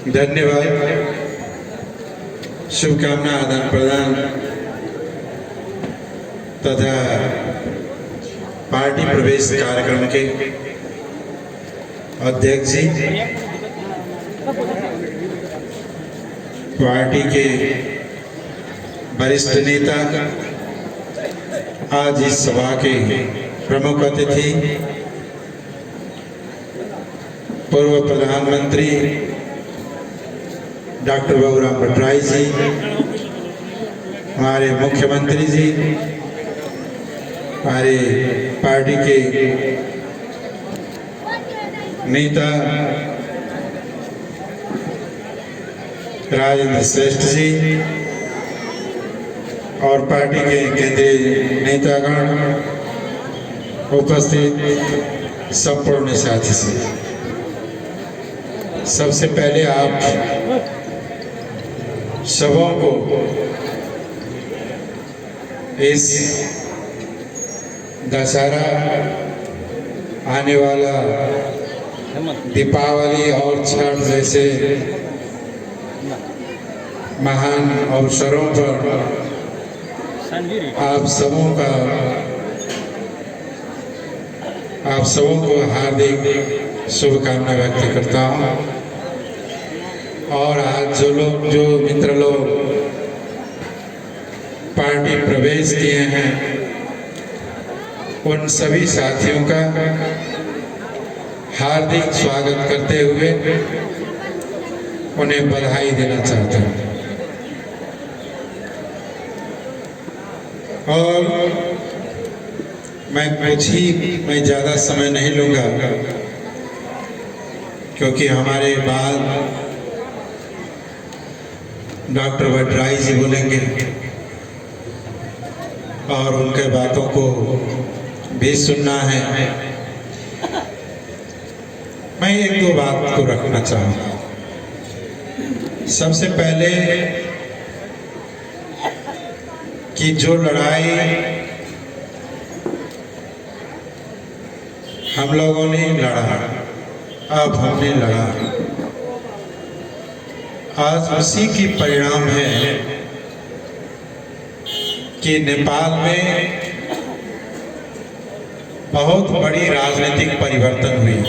धन्यवाद। शुभकामना आदान प्रदान तथा पार्टी प्रवेश कार्यक्रम के अध्यक्ष जी, पार्टी के वरिष्ठ नेता, आज इस सभा के प्रमुख अतिथि पूर्व प्रधानमंत्री डॉक्टर बाबूराम भट्टराई जी, हमारे मुख्यमंत्री जी, हमारे पार्टी के नेता राजेंद्र श्रेष्ठ जी और पार्टी के केंद्रीय नेतागण, उपस्थित संपूर्ण साथी से, सबसे पहले आप सबों को इस दशहरा आने वाला दीपावली और छठ जैसे महान अवसरों पर आप सबों को हार्दिक शुभकामना व्यक्त करता हूँ। और आज जो मित्र लोग पार्टी प्रवेश किए हैं, उन सभी साथियों का हार्दिक स्वागत करते हुए उन्हें बधाई देना चाहता हूँ। और मैं ज़्यादा समय नहीं लूँगा, क्योंकि हमारे बाद डॉक्टर भट्टराई जी बोलेंगे और उनके बातों को भी सुनना है। मैं एक दो बात को रखना चाहूँगा। सबसे पहले कि जो लड़ाई हम लोगों ने लड़ा, अब हमने लड़ा, आज उसी की परिणाम है कि नेपाल में बहुत बड़ी राजनीतिक परिवर्तन हुई।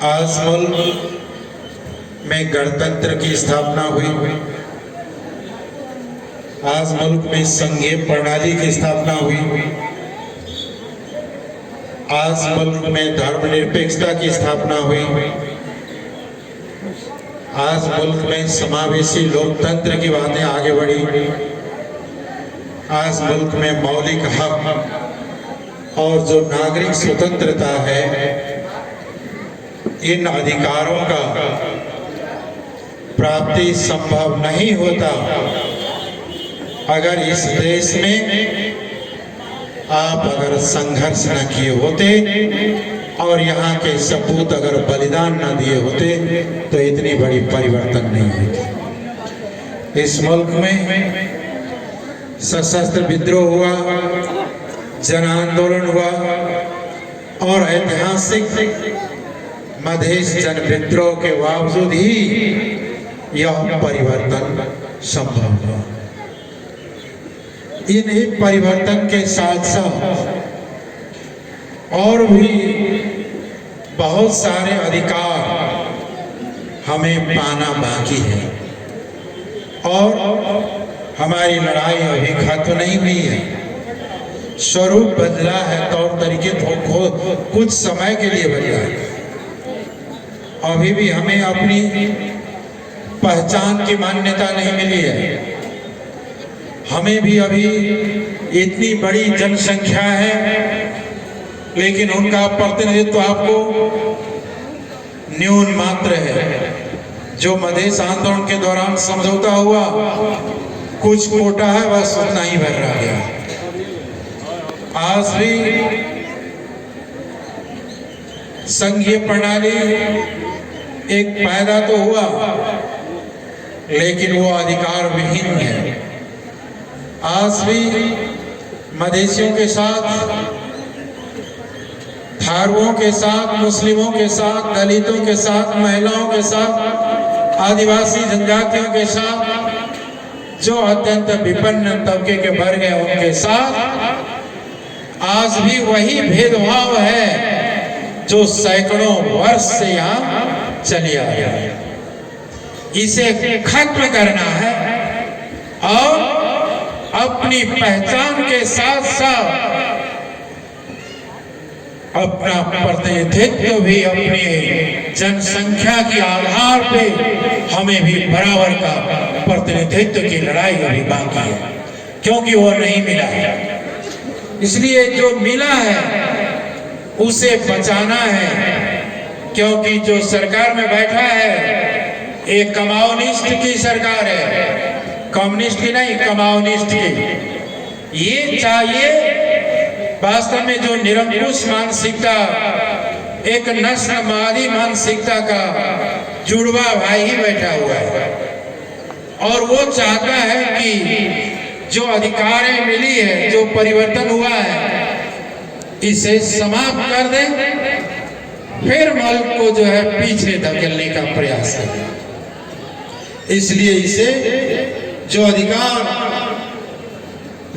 आज मुल्क में गणतंत्र की स्थापना हुई, आज मुल्क में संघीय प्रणाली की स्थापना हुई, आज मुल्क में धर्मनिरपेक्षता की स्थापना हुई, आज मुल्क में समावेशी लोकतंत्र की बातें आगे बढ़ी, आज मुल्क में मौलिक हक और जो नागरिक स्वतंत्रता है, इन अधिकारों का प्राप्ति संभव नहीं होता अगर इस देश में आप अगर संघर्ष न किए होते और यहाँ के सपूत अगर बलिदान न दिए होते तो इतनी बड़ी परिवर्तन नहीं होती। इस मुल्क में सशस्त्र विद्रोह हुआ, जन आंदोलन हुआ और ऐतिहासिक मधेश जन विद्रोह के बावजूद ही यह परिवर्तन संभव हुआ। इन परिवर्तन के साथ साथ और भी बहुत सारे अधिकार हमें पाना बाकी है और हमारी लड़ाई अभी खत्म नहीं हुई है। स्वरूप बदला है, तौर तरीके कुछ समय के लिए बदला है। अभी भी हमें अपनी पहचान की मान्यता नहीं मिली है। हमें भी अभी इतनी बड़ी जनसंख्या है, लेकिन उनका प्रतिनिधित्व आपको न्यून मात्र है। जो मधेश आंदोलन के दौरान समझौता हुआ, कुछ कोटा है, बस उतना ही भर रहा गया। आज भी संघीय प्रणाली एक पैदा तो हुआ, लेकिन वो अधिकार विहीन है। आज भी मधेशियों के साथ थारुओं के साथ, मुस्लिमों के साथ, दलितों के साथ, महिलाओं के साथ, आदिवासी जनजातियों के साथ, जो अत्यंत विपन्न तबके के वर्ग हैं उनके साथ आज भी वही भेदभाव है जो सैकड़ों वर्ष से यहाँ चले आया है। इसे खत्म करना है और अपनी पहचान के साथ साथ अपना प्रतिनिधित्व भी अपनी जनसंख्या के आधार पे हमें भी बराबर का प्रतिनिधित्व की लड़ाई अभी बाकी है, क्योंकि वो नहीं मिला है। इसलिए जो मिला है उसे बचाना है, क्योंकि जो सरकार में बैठा है एक कम्युनिस्ट की सरकार है, कम्युनिस्ट की नहीं, कम्युनिस्ट की। ये चाहिए वास्तव में जो निरंकुश मानसिकता, एक नस्लवादी मानसिकता का जुड़वा भाई ही बैठा हुआ है और वो चाहता है कि जो अधिकारें मिली है, जो परिवर्तन हुआ है, इसे समाप्त कर दें, फिर मुल्क को जो है पीछे धकेलने का प्रयास करें। इसलिए इसे जो अधिकार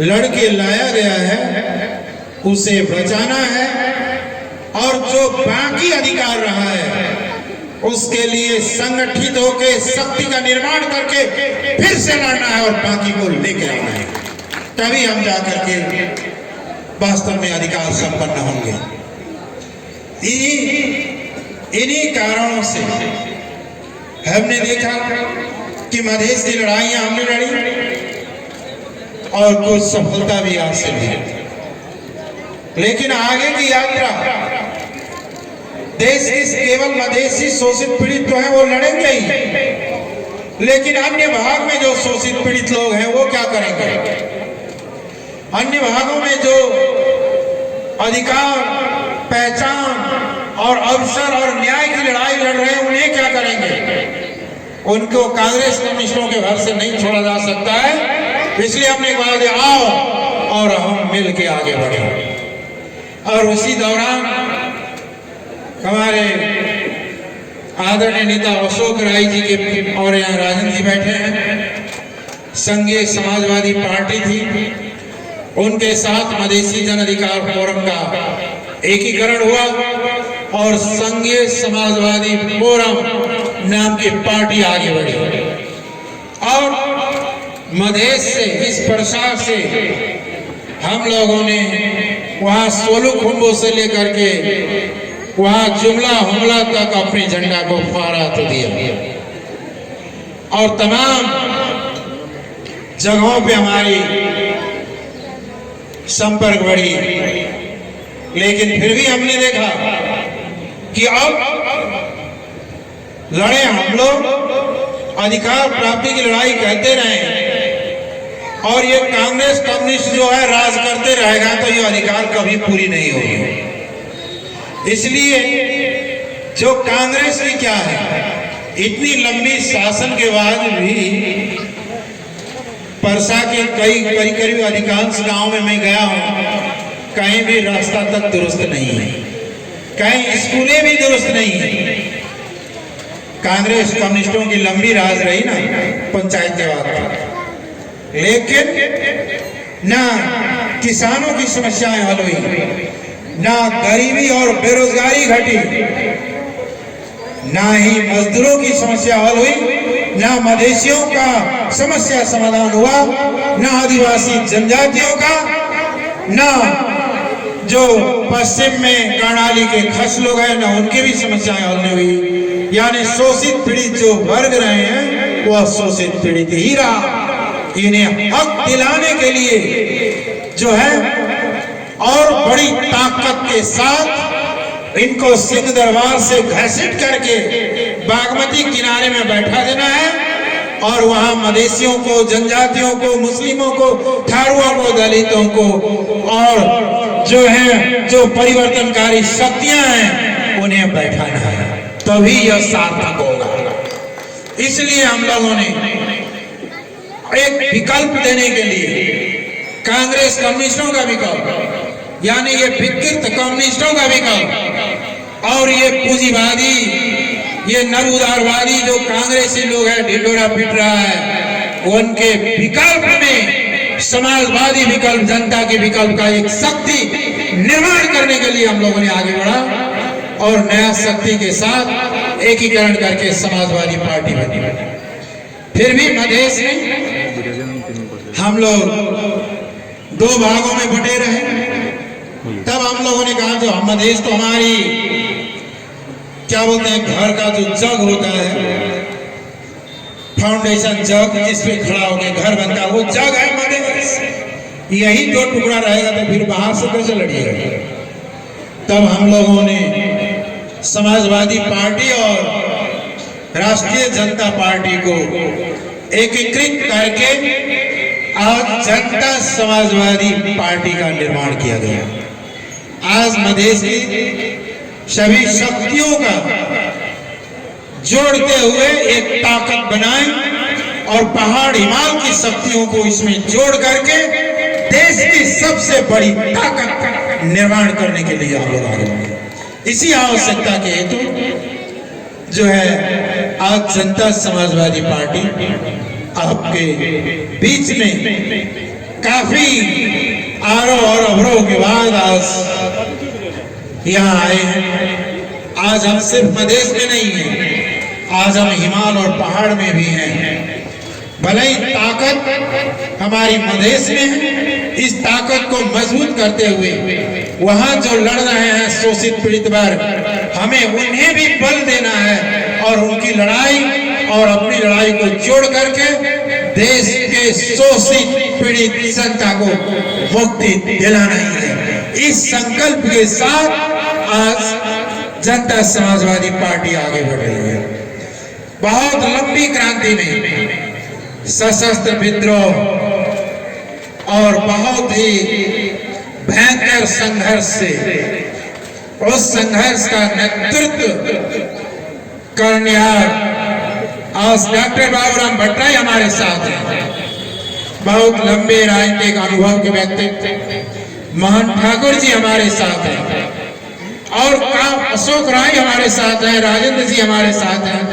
लड़के लाया गया है उसे बचाना है और जो बाकी अधिकार रहा है उसके लिए संगठित होकर शक्ति का निर्माण करके फिर से लड़ना है और बाकी को लेकर आना है, तभी हम जाकर के वास्तव में अधिकार संपन्न होंगे। इन्हीं कारणों से हमने देखा कि मधेश की लड़ाइयां हमने लड़ी और कुछ सफलता भी हासिल हुई, लेकिन आगे की यात्रा देश की केवल मधेसी शोषित पीड़ित तो हैं वो लड़ेंगे ही, लेकिन अन्य भाग में जो शोषित पीड़ित लोग हैं वो क्या करेंगे? अन्य भागों में जो अधिकार, पहचान और अवसर और न्याय की लड़ाई लड़ रहे हैं उन्हें क्या करेंगे? उनको कांग्रेस कम्युनिस्टों के घर से नहीं छोड़ा जा सकता है। इसलिए हमने कहा कि आओ और हम मिल के आगे बढ़े। और उसी दौरान हमारे आदरणीय नेता अशोक राय जी के और यहाँ राजन जी बैठे हैं, संघीय समाजवादी पार्टी थी, उनके साथ मधेसी जन अधिकार फोरम का एकीकरण हुआ और संघीय समाजवादी फोरम नाम की पार्टी आगे बढ़ी और मधेश से, इस प्रसार से हम लोगों ने वहां सोलू खुम्बो से लेकर के वहां जुमला हमला तक अपने झंडा को फहरा तो दिया और तमाम जगहों पे हमारी संपर्क बढ़ी। लेकिन फिर भी हमने देखा कि अब लड़े हम लोग, अधिकार प्राप्ति की लड़ाई कहते रहे और ये कांग्रेस कम्युनिस्ट जो है राज करते रहेगा तो ये अधिकार कभी पूरी नहीं होगी। इसलिए जो कांग्रेस की क्या है, इतनी लंबी शासन के बाद भी परसा के करीब अधिकांश गांव में मैं गया हूं, कहीं भी रास्ता तक दुरुस्त नहीं है, कहीं स्कूलें भी दुरुस्त नहीं है। कांग्रेस कम्युनिस्टों की लंबी राज रही ना पंचायत के बाद, लेकिन ना किसानों की समस्याएं हल हुई, ना गरीबी और बेरोजगारी घटी, ना ही मजदूरों की समस्या हल हुई, ना मधेसियों का समस्या समाधान हुआ, ना आदिवासी जनजातियों का, ना जो पश्चिम में कर्णाली के खस लोग हैं ना उनकी भी समस्याएं हल नहीं हुई। यानी शोषित पीड़ित जो वर्ग रहे हैं वह शोषित पीड़ित ही रहा। इन्हें हक दिलाने के लिए जो है और बड़ी ताकत के साथ इनको सिंह दरबार से घसीट करके बागमती किनारे में बैठा देना है और वहां मधेसियों को, जनजातियों को, मुस्लिमों को, थारुओं को, दलितों को और जो है जो परिवर्तनकारी शक्तियां हैं उन्हें बैठाना है, तभी यह सार्थक होगा। इसलिए हम लोगों ने एक विकल्प देने के लिए, कांग्रेस कम्युनिस्टों का विकल्प यानी ये विकृत कम्युनिस्टों का विकल्प और ये पूंजीवादी, ये नर उदारवादी जो कांग्रेसी लोग हैं ढिंडोरा पीट रहा है, उनके विकल्प में समाजवादी विकल्प, जनता के विकल्प का एक शक्ति निर्माण करने के लिए हम लोगों ने आगे बढ़ा और नया शक्ति के साथ एकीकरण करके समाजवादी पार्टी बनी। फिर भी मधेश में हम लोग दो भागों में बटे रहे। तब हम लोगों ने कहा जो मधेश तो हमारी क्या बोलते हैं, घर का जो जग होता है, फाउंडेशन जग जिसपे खड़ा होकर घर बनता है, वो जग है मधेश। यही दो टुकड़ा रहेगा तो फिर बाहर से कैसे लड़िएगा। तब हम लोगों ने समाजवादी पार्टी और राष्ट्रीय जनता पार्टी को एकीकृत करके आज जनता समाजवादी पार्टी का निर्माण किया गया। आज मधेश की सभी शक्तियों का जोड़ते हुए एक ताकत बनाएं और पहाड़ हिमालय की शक्तियों को इसमें जोड़ करके देश की सबसे बड़ी ताकत निर्माण करने के लिए हम लोग आगे बढ़े। इसी आवश्यकता के हेतु जो है आज जनता समाजवादी पार्टी आपके बीच में काफी आरोह और अवरोह के बाद आज यहाँ आए हैं। आज हम सिर्फ मधेश में नहीं हैं, आज हम हिमालय और पहाड़ में भी हैं। भले ही ताकत हमारी मधेश में है, इस ताकत को मजबूत करते हुए वहां जो लड़ रहे हैं शोषित पीड़ित वर्ग, हमें उन्हें भी बल देना है और उनकी लड़ाई और अपनी लड़ाई को जोड़ करके देश के शोषित पीड़ित जनता को मुक्ति दिलाना ही है। इस संकल्प के साथ आज जनता समाजवादी पार्टी आगे बढ़ रही है। बहुत लंबी क्रांति में सशस्त्र विद्रोह और बहुत ही भयंकर संघर्ष से उस संघर्ष का नेतृत्व करनिहार आज डॉक्टर बाबूराम भट्टराई हमारे साथ हैं। बहुत लंबे राजनीतिक अनुभव के व्यक्ति मोहन ठाकुर जी हमारे साथ हैं और अशोक राय हमारे साथ हैं, राजेंद्र जी हमारे साथ हैं,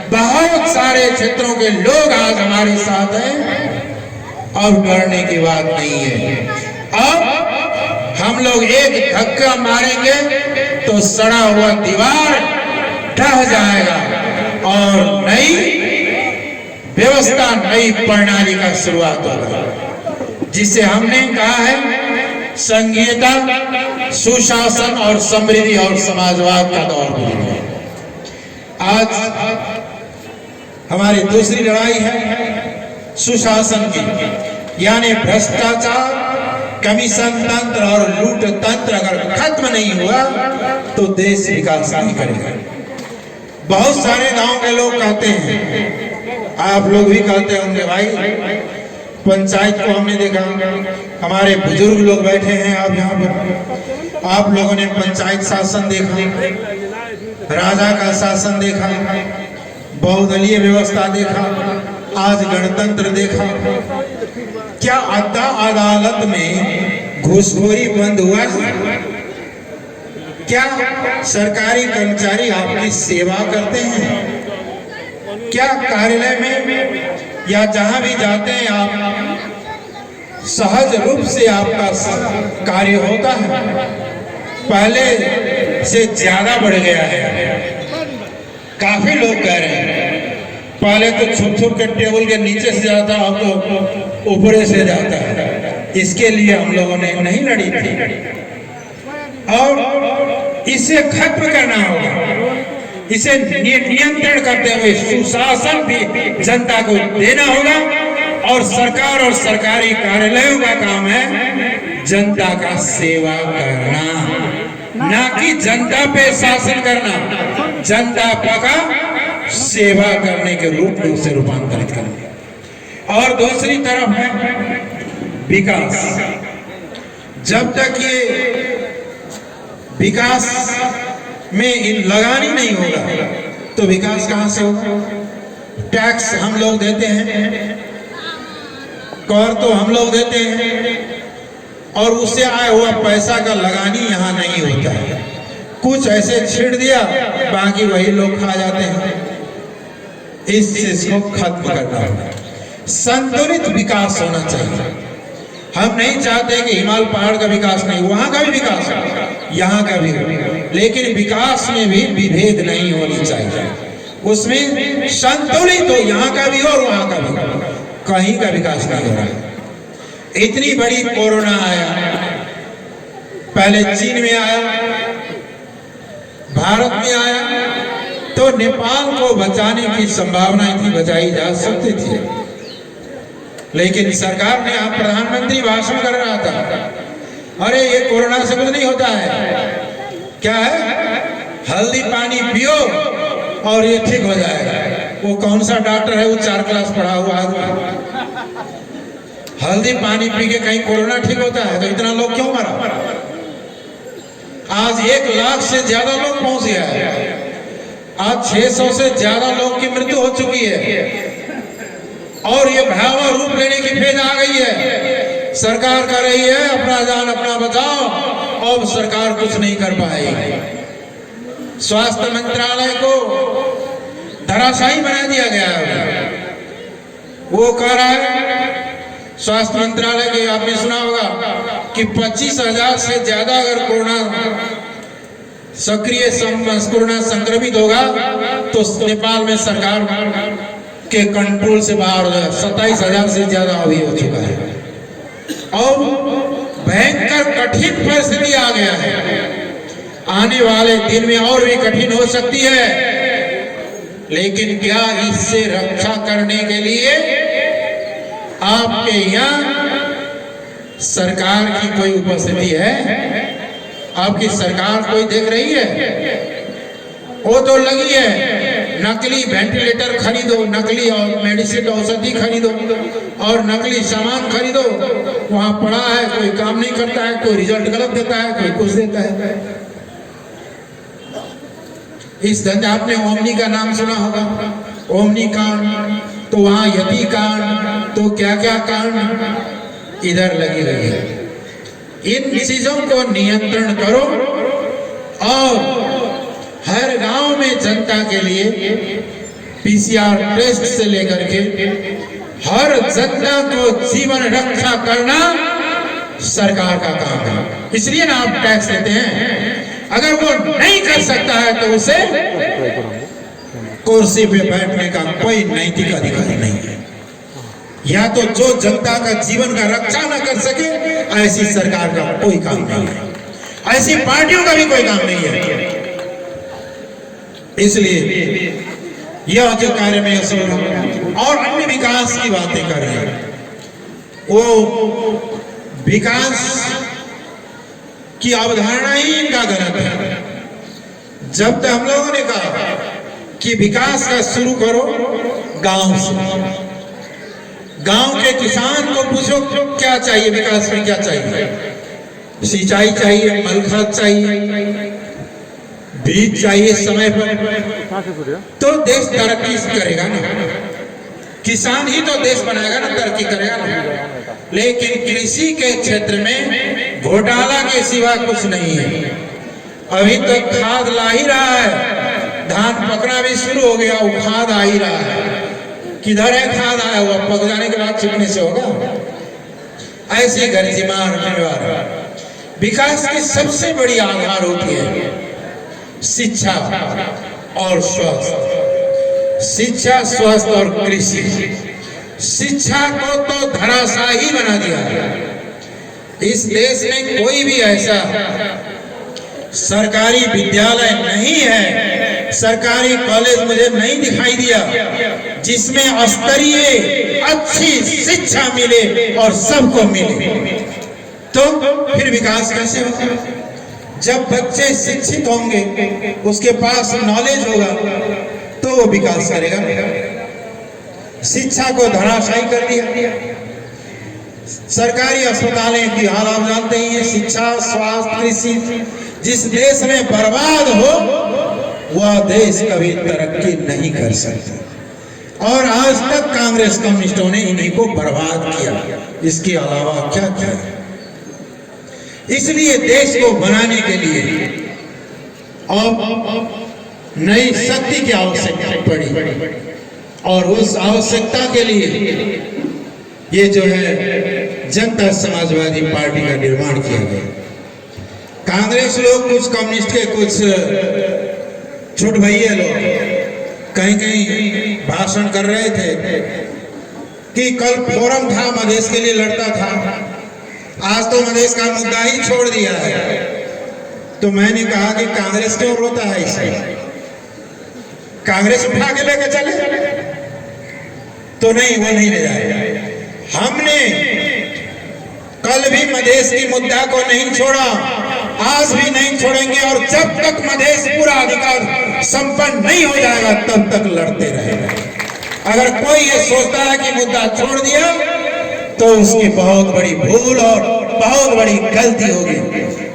बहुत सारे क्षेत्रों के लोग आज हमारे साथ हैं। और डरने की बात नहीं है। अब हम लोग एक धक्का मारेंगे तो सड़ा हुआ दीवार ढह जाएगा और नई व्यवस्था, नई प्रणाली का शुरुआत होगा, जिसे हमने कहा है संघीयता, सुशासन और समृद्धि और समाजवाद का दौर है। आज हमारी दूसरी लड़ाई है सुशासन की, यानी भ्रष्टाचार, कमीशन तंत्र और लूट तंत्र अगर खत्म नहीं हुआ तो देश विकास नहीं करेगा। बहुत सारे गांव के लोग कहते हैं, आप लोग भी कहते होंगे भाई, पंचायत को हमने देखा, हमारे बुजुर्ग लोग बैठे हैं आप यहाँ पर, आप लोगों ने पंचायत शासन देखा, राजा का शासन देखा, बहुदलीय व्यवस्था देखा, आज गणतंत्र देखा। क्या अदालत में घूसखोरी बंद हुआ? क्या सरकारी कर्मचारी आपकी सेवा करते हैं? क्या कार्यालय में या जहां भी जाते हैं आप सहज रूप से आपका कार्य होता है? पहले से ज्यादा बढ़ गया है। काफी लोग कह रहे हैं पहले तो छुप छुप के टेबल के नीचे से जाता, अब तो ऊपरे से जाता है। इसके लिए हम लोगों ने नहीं लड़ी थी और इसे खत्म करना होगा। इसे नियंत्रण करते हुए सुशासन भी जनता को देना होगा और सरकार और सरकारी कार्यालयों का काम है जनता का सेवा करना, ना कि जनता पे शासन करना, जनता का सेवा करने के रूप में उसे रूपांतरित करना। और दूसरी तरफ है विकास। जब तक ये विकास में इन लगानी नहीं होगा तो विकास कहां से होगा? टैक्स हम लोग देते हैं, कर तो हम लोग देते हैं, और उससे आया हुआ पैसा का लगानी यहाँ नहीं होता है। कुछ ऐसे छीड़ दिया, बाकी वही लोग खा जाते हैं। इस चीज को खत्म करना होगा। संतुलित विकास होना चाहिए। हम नहीं चाहते कि हिमालय पहाड़ का विकास नहीं, वहां का भी विकास हो, यहाँ का भी हो, लेकिन विकास में भी विभेद नहीं होनी चाहिए। उसमें संतुलित हो, यहाँ का भी हो और वहां का भी हो। कहीं का विकास नहीं हो रहा है। इतनी बड़ी कोरोना आया, पहले चीन में आया, भारत में आया, तो नेपाल को बचाने की संभावना इतनी बचाई जा सकती थी, लेकिन सरकार ने, आप प्रधानमंत्री भाषण कर रहा था, अरे ये कोरोना से कुछ नहीं होता है, क्या है, हल्दी पानी पियो और ये ठीक हो जाएगा। वो कौन सा डॉक्टर है, वो 4 क्लास पढ़ा हुआ आदमी, हल्दी पानी पी के कहीं कोरोना ठीक होता है? तो इतना लोग क्यों मरा? आज 1 लाख से ज्यादा लोग पहुंच गया है। आज 600 से ज्यादा लोग की मृत्यु हो चुकी है और ये भयावह रूप लेने की फेज आ गई है। सरकार कर रही है अपना जान अपना बचाओ, और सरकार कुछ नहीं कर पाएगी। स्वास्थ्य मंत्रालय को धराशायी बना दिया गया है। वो कह रहा है, स्वास्थ्य मंत्रालय के, आपने सुना होगा कि 25,000 से ज्यादा अगर कोरोना सक्रिय कोरोना संक्रमित होगा तो नेपाल में सरकार के कंट्रोल से बाहर हो जाएगा। 27,000 से ज्यादा अभी हो चुका है और भयंकर कठिन परिस्थिति आ गया है। आने वाले दिन में और भी कठिन हो सकती है, लेकिन क्या इससे रक्षा करने के लिए आपके यहाँ सरकार की कोई उपस्थिति है? आपकी सरकार कोई देख रही है? वो तो लगी है, नकली वेंटिलेटर खरीदो, नकली और मेडिसिन औषधि खरीदो और नकली सामान खरीदो। वहां पड़ा है, कोई काम नहीं करता है, कोई रिजल्ट गलत देता है, कोई कुछ देता है। इस धंधे, आपने ओमनी का नाम सुना होगा, ओमनी कांड, तो वहां यति कांड, तो क्या क्या कांड इधर लगी रही है। इन चीजों को नियंत्रण करो और हर गांव में जनता के लिए पीसीआर टेस्ट से लेकर के हर जनता को जीवन रक्षा करना सरकार का काम है। इसलिए ना आप टैक्स देते हैं। अगर वो नहीं कर सकता है तो उसे कुर्सी पे बैठने का कोई नैतिक अधिकार नहीं है। या तो जो जनता का जीवन का रक्षा न कर सके, ऐसी सरकार का कोई काम नहीं है, ऐसी पार्टियों का भी कोई काम नहीं है। इसलिए यह जो कार्य में और अन्य विकास की बातें कर रहे हैं, वो विकास की अवधारणा ही इनका गलत है। जब तक हम लोगों ने कहा कि विकास का शुरू करो गांव से, गांव के किसान को पूछो क्या चाहिए, विकास में क्या चाहिए, सिंचाई चाहिए, मल खाद चाहिए, बीज चाहिए समय पर, तो देश तरक्की करेगा ना। किसान ही तो देश बनाएगा ना, तरक्की करेगा ना। लेकिन कृषि के क्षेत्र में घोटाला के सिवा कुछ नहीं है। अभी तो खाद ला ही रहा है, धान पकना भी शुरू हो गया, वो खाद आ ही रहा है। किधर है खाद आया हुआ, पक जाने के बाद छिड़कने से होगा। ऐसी गरिमार व्यवहार। विकास की सबसे बड़ी आधार होती है शिक्षा और स्वास्थ्य, शिक्षा, स्वास्थ्य और कृषि। शिक्षा को तो धराशायी बना दिया है। इस देश में कोई भी ऐसा सरकारी विद्यालय नहीं है, सरकारी कॉलेज मुझे नहीं दिखाई दिया जिसमें स्तरीय अच्छी शिक्षा मिले और सबको मिले। तो फिर विकास कैसे होगा? जब बच्चे शिक्षित होंगे, उसके पास नॉलेज होगा, तो वो विकास करेगा। शिक्षा को धराशायी कर दिया। सरकारी अस्पतालें की हाल आप जानते ही हैं। शिक्षा, स्वास्थ्य, कृषि, जिस देश में बर्बाद हो वह देश कभी तरक्की नहीं कर सकता। और आज तक कांग्रेस कम्युनिस्टों ने इन्हीं को बर्बाद किया, इसके अलावा क्या किया? इसलिए देश को बनाने के लिए अब नई शक्ति की आवश्यकता पड़ी और उस आवश्यकता के लिए ये जो है जनता समाजवादी पार्टी का निर्माण किया गया। कांग्रेस लोग, कुछ कम्युनिस्ट के कुछ छोट भैया लोग कहीं कहीं भाषण कर रहे थे कि कल फोरम था, मधेश के लिए लड़ता था, आज तो मधेश का मुद्दा ही छोड़ दिया है। तो मैंने कहा कि कांग्रेस क्यों रोता है इसे, कांग्रेस उठा के लेके चले। तो नहीं, वो नहीं ले जाएगा। हमने कल भी मधेश की मुद्दा को नहीं छोड़ा, आज भी नहीं छोड़ेंगे और जब तक मधेश पूरा अधिकार संपन्न नहीं हो जाएगा तब तक लड़ते रहेंगे। अगर कोई ये सोचता है कि मुद्दा छोड़ दिया तो उसकी बहुत बड़ी भूल और बहुत बड़ी गलती होगी।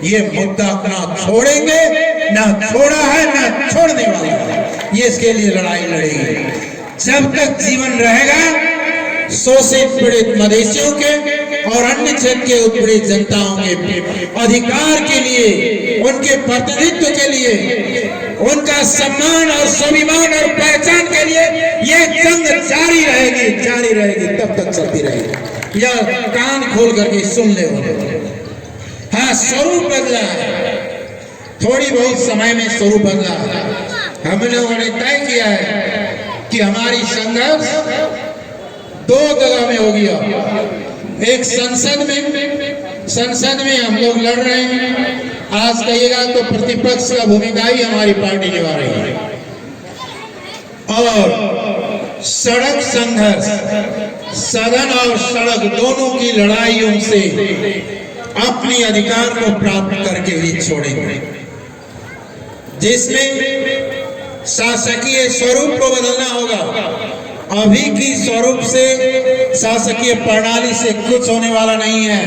ये मुद्दा ना छोड़ेंगे, ना छोड़ा है, ना छोड़ने वाला है। ये इसके लिए लड़ाई लड़ेगी। जब तक जीवन रहेगा शोषित पीड़ित मधेशियों के और अन्य क्षेत्र के उत्पीड़ित जनताओं के अधिकार के लिए, उनके प्रतिनिधित्व के लिए, उनका सम्मान और स्वाभिमान और पहचान के लिए ये जंग जारी रहेगी, तब तक चलती रहेगी। यह कान खोल करके सुन ले। हाँ, स्वरूप बदला है, थोड़ी बहुत समय में स्वरूप बदला है। हम लोगों ने तय किया है कि हमारी संघर्ष दो जगह में हो गया। एक संसद में हम लोग लड़ रहे हैं। आज कहिएगा तो प्रतिपक्ष का भूमिका ही हमारी पार्टी निभा रही है। और सड़क संघर्ष, सदन और सड़क दोनों की लड़ाइयों से अपने अधिकार को प्राप्त करके ही छोड़ेंगे, जिसमें शासकीय स्वरूप को बदलना होगा। अभी की स्वरूप से, शासकीय प्रणाली से कुछ होने वाला नहीं है।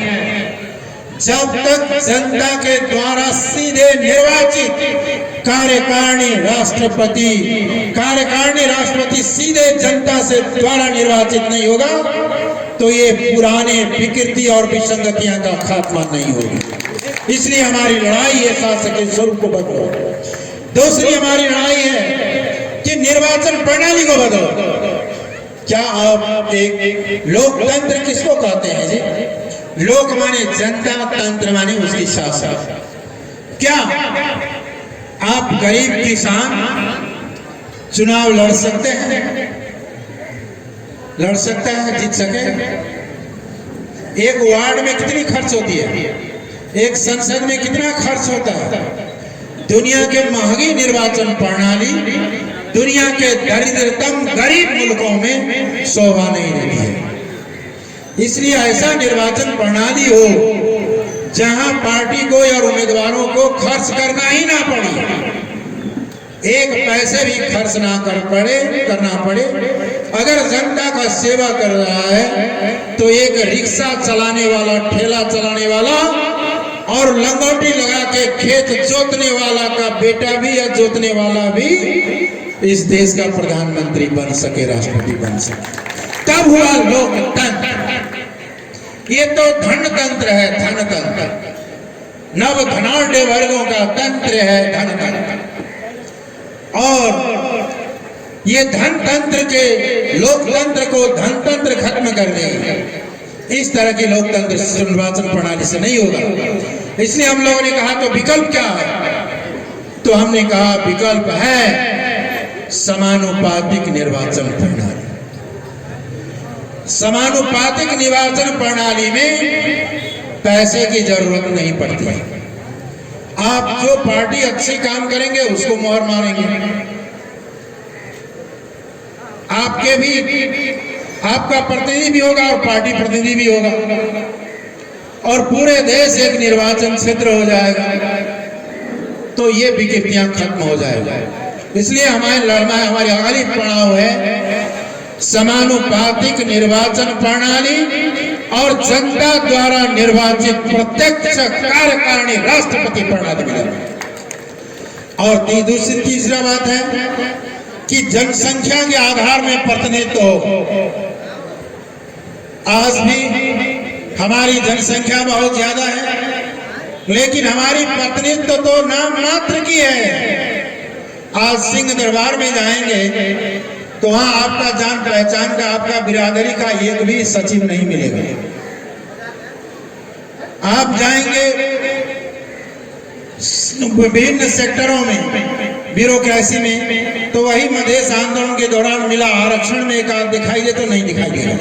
जब तक जनता के द्वारा सीधे निर्वाचित कार्यकारिणी राष्ट्रपति सीधे जनता से द्वारा निर्वाचित नहीं होगा तो ये पुराने विकृति और विसंगतियां का खात्मा नहीं होगी। इसलिए हमारी लड़ाई है शासकीय स्वरूप को बदलो। दूसरी हमारी लड़ाई है कि निर्वाचन प्रणाली को बदलो। क्या आप एक लोकतंत्र किसको कहते हैं जी? लोक माने जनता, तंत्र माने उसकी शासन। क्या आप गरीब किसान चुनाव लड़ सकते हैं? लड़ सकता है, जीत सके? एक वार्ड में कितनी खर्च होती है? एक संसद में कितना खर्च होता है? दुनिया के महंगी निर्वाचन प्रणाली दुनिया के दरिद्रतम गरीब मुल्कों में शोभा नहीं देती है। इसलिए ऐसा निर्वाचन प्रणाली हो जहां पार्टी को या उम्मीदवारों को खर्च करना ही ना पड़े, एक पैसे भी खर्च ना करना पड़े। अगर जनता का सेवा कर रहा है तो एक रिक्शा चलाने वाला, ठेला चलाने वाला और लंगोटी लगा के खेत जोतने वाला का बेटा भी या जोतने वाला भी इस देश का प्रधानमंत्री बन सके, राष्ट्रपति बन सके। तब हुआ लोकतंत्र। ये तो धनतंत्र है, धनतंत्र। नव धनाढ़ वर्गों का तंत्र है धनतंत्र। और ये धनतंत्र के लोकतंत्र को धनतंत्र खत्म कर देंगे। इस तरह की लोकतंत्र निर्वाचन प्रणाली से नहीं होगा। इसलिए हम लोगों ने कहा तो विकल्प क्या है? तो हमने कहा विकल्प है समानुपातिक निर्वाचन प्रणाली। समानुपातिक निर्वाचन प्रणाली में पैसे की जरूरत नहीं पड़ती। आप जो पार्टी अच्छी काम करेंगे उसको मोहर मारेंगे। आपके भी आपका प्रतिनिधि भी होगा और पार्टी प्रतिनिधि भी होगा और पूरे देश एक निर्वाचन क्षेत्र हो जाएगा। तो ये विकृतियां खत्म हो जाएगा। इसलिए हमारी अगली पड़ाव है समानुपातिक निर्वाचन प्रणाली और जनता द्वारा निर्वाचित प्रत्यक्ष कार्यकारिणी राष्ट्रपति प्रणाली मिलेगी। और तीसरा बात है कि जनसंख्या के आधार में प्रतिनिधित्व हो। आज भी हमारी जनसंख्या बहुत ज्यादा है लेकिन हमारी प्रतिनिधित्व तो नाम मात्र की है। आज सिंह दरबार में जाएंगे तो वहां आपका जान पहचान का, आपका बिरादरी का एक भी सचिव नहीं मिलेगा। आप जाएंगे विभिन्न सेक्टरों में, ब्यूरोक्रेसी में, तो वही मधेश आंदोलन के दौरान मिला आरक्षण में एक आध दिखाई दे तो नहीं दिखाई देगा।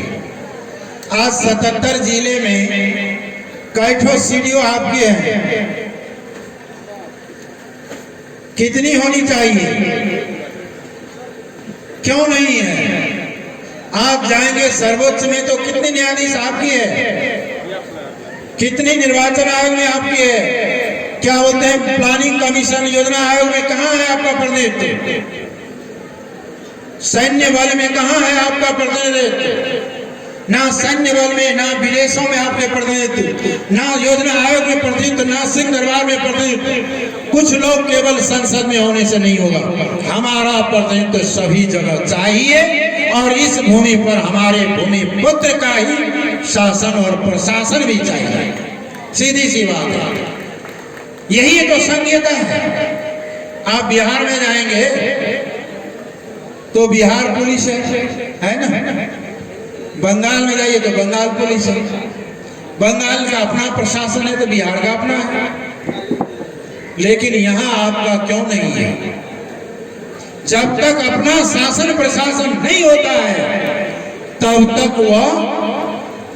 आज 77 जिले में कैठो सीडीओ आपके हैं, कितनी होनी चाहिए, क्यों नहीं है? आप जाएंगे सर्वोच्च में तो कितनी न्यायाधीश आपकी है, कितनी निर्वाचन आयोग में आपकी है, क्या बोलते हैं प्लानिंग कमीशन, योजना आयोग में कहां है आपका प्रतिनिधित्व? सैन्य बल में कहां है आपका प्रतिनिधित्व? ना सैन्य बल में, ना विदेशों में आपके प्रतिनिधित्व, ना योजना आयोग में प्रतिनिधित्व, ना सिंह दरबार में प्रतिनिधित्व। कुछ लोग केवल संसद में होने से नहीं होगा, हमारा प्रतिनिधित्व सभी जगह चाहिए और इस भूमि पर हमारे भूमि पुत्र का ही शासन और प्रशासन भी चाहिए। सीधी सी बात है, यही तो संघीयता है। आप बिहार में जाएंगे तो बिहार पुलिस है ना, बंगाल में जाइए तो बंगाल पुलिस है, बंगाल का अपना प्रशासन है तो बिहार का अपना है। लेकिन यहां आपका क्यों नहीं है? जब तक अपना शासन प्रशासन नहीं होता है तब तक वह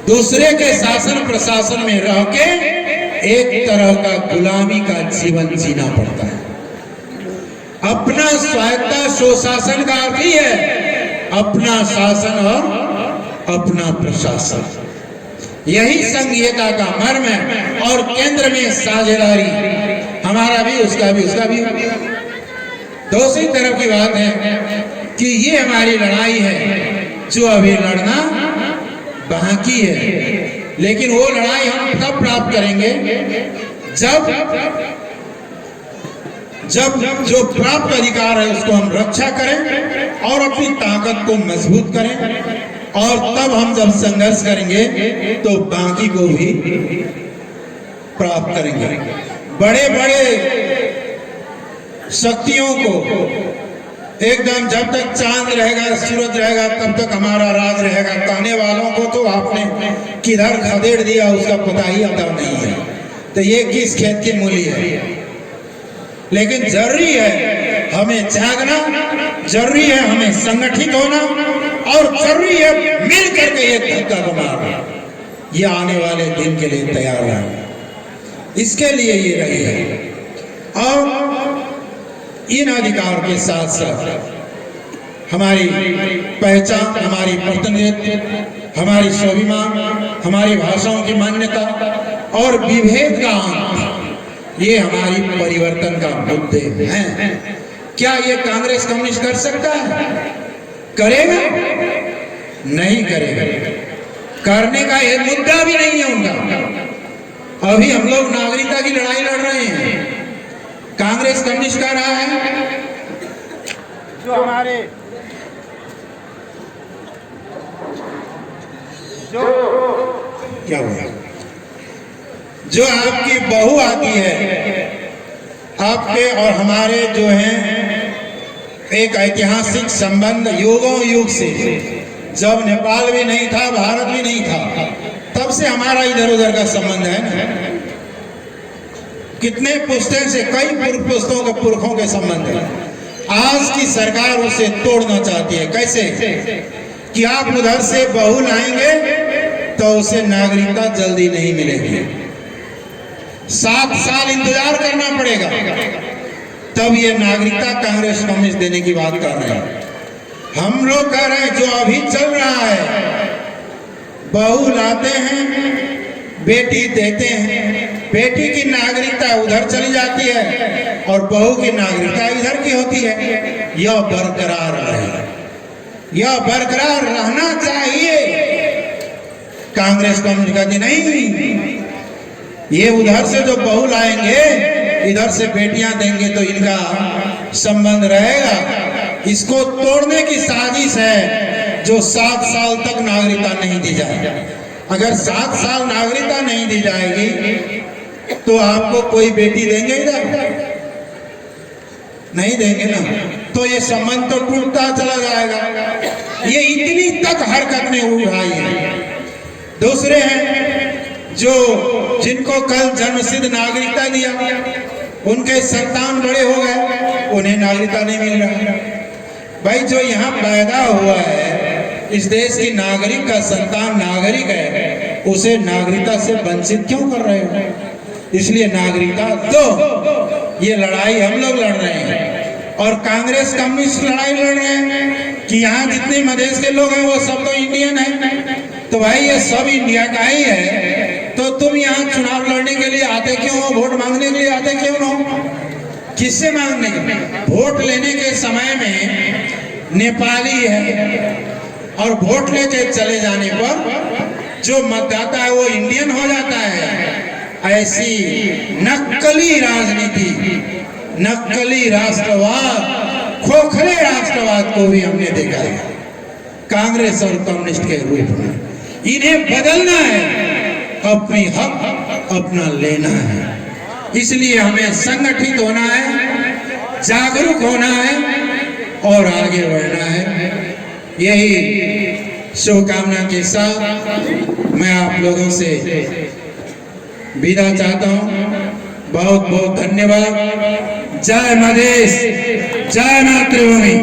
दूसरे के शासन प्रशासन में रह के एक तरह का गुलामी का जीवन जीना पड़ता है। अपना स्वायत्ता स्वशासन का अर्थ ही है अपना शासन और अपना प्रशासन, यही संघीयता का मर्म है। और केंद्र में साझेदारी, हमारा भी उसका भी दूसरी तरफ की बात है कि ये हमारी लड़ाई है जो अभी लड़ना बाकी है। लेकिन वो लड़ाई हम तब प्राप्त करेंगे जब जो प्राप्त अधिकार है उसको हम रक्षा करें और अपनी ताकत को मजबूत करें। और तब हम जब संघर्ष करेंगे तो बाकी को भी प्राप्त करेंगे। बड़े बड़े शक्तियों को एकदम जब तक चांद रहेगा, सूरज रहेगा, तब तक हमारा राज रहेगा कहने वालों को तो आपने किधर खदेड़ दिया उसका पता ही आता नहीं है। तो ये किस खेत की मूली है? लेकिन जरूरी है हमें जागना, जरूरी है हमें संगठित होना और जरूरी है मिल करके एक धक्का बनाना। ये आने वाले दिन के लिए तैयार रहना, इसके लिए ये रही है। और इन अधिकार के साथ साथ हमारी पहचान, हमारी प्रतिनिधित्व, हमारी स्वाभिमान, हमारी भाषाओं की मान्यता और विभेद का अंत, ये हमारी परिवर्तन का मुद्दे हैं। क्या ये कांग्रेस कम्युनिस्ट कर सकता है? करेगा? नहीं करेगा। करने का ये मुद्दा भी नहीं है उनका। अभी हम लोग नागरिकता की लड़ाई लड़ रहे हैं, कांग्रेस कम्युनिस्ट कर रहा है। जो हमारे क्या हुआ? जो आपकी बहू आती है, आपके और हमारे जो हैं एक ऐतिहासिक संबंध युगों युग से, जब नेपाल भी नहीं था, भारत भी नहीं था, तब से हमारा इधर उधर का संबंध है ना। कितने पुश्ते से, कई पूर्व पुश्तों के पुरखों के संबंध है। आज की सरकार उसे तोड़ना चाहती है। कैसे? कि आप उधर से बहू लाएंगे तो उसे नागरिकता जल्दी नहीं मिलेगी, 7 साल इंतजार करना पड़ेगा, तब ये नागरिकता कांग्रेस कम्युनिस्ट देने की बात कर रहे हैं। हम लोग कह रहे हैं जो अभी चल रहा है, बहू लाते हैं, बेटी देते हैं, बेटी की नागरिकता उधर चली जाती है और बहू की नागरिकता इधर की होती है। यह बरकरार रहे, यह बरकरार रहना चाहिए। कांग्रेस कम्युनिस्ट का नहीं, ये उधर से जो बहू लाएंगे इधर से बेटियां देंगे तो इनका संबंध रहेगा। इसको तोड़ने की साजिश है जो 7 साल तक नागरिकता नहीं दी जाएगी। अगर 7 साल नागरिकता नहीं दी जाएगी तो आपको कोई बेटी देंगे इधर? नहीं देंगे ना। तो ये संबंध तो टूटता चला जाएगा। ये इतनी तक हरकत ने उठाई है। दूसरे हैं जो जिनको कल जन्मसिद्ध नागरिकता दिया, उनके संतान बड़े हो गए, उन्हें नागरिकता नहीं मिल रहा। भाई जो यहाँ पैदा हुआ है, इस देश की नागरिक का संतान नागरिक है, उसे नागरिकता से वंचित क्यों कर रहे हो? इसलिए नागरिकता दो। ये लड़ाई हम लोग लड़ रहे हैं और कांग्रेस कम्युनिस्ट लड़ाई लड़ रहे हैं कि यहाँ जितने मधेश के लोग हैं वो सब तो इंडियन है। तो भाई ये सब इंडिया का ही है, तो तुम यहाँ चुनाव लड़ने के लिए आते क्यों हो? वोट मांगने के लिए आते क्यों हो? किससे मांगने? वोट लेने के समय में नेपाली है और वोट लेके चले जाने पर जो मतदाता है वो इंडियन हो जाता है। ऐसी नकली राजनीति, नकली राष्ट्रवाद, खोखले राष्ट्रवाद को भी हमने देखा है कांग्रेस और कम्युनिस्ट के रूप में। इन्हें बदलना है, अपनी हक अपना लेना है। इसलिए हमें संगठित होना है, जागरूक होना है और आगे बढ़ना है। यही शुभकामना के साथ मैं आप लोगों से विदा चाहता हूँ। बहुत बहुत धन्यवाद। जय मधेश, जय मातृभूमि।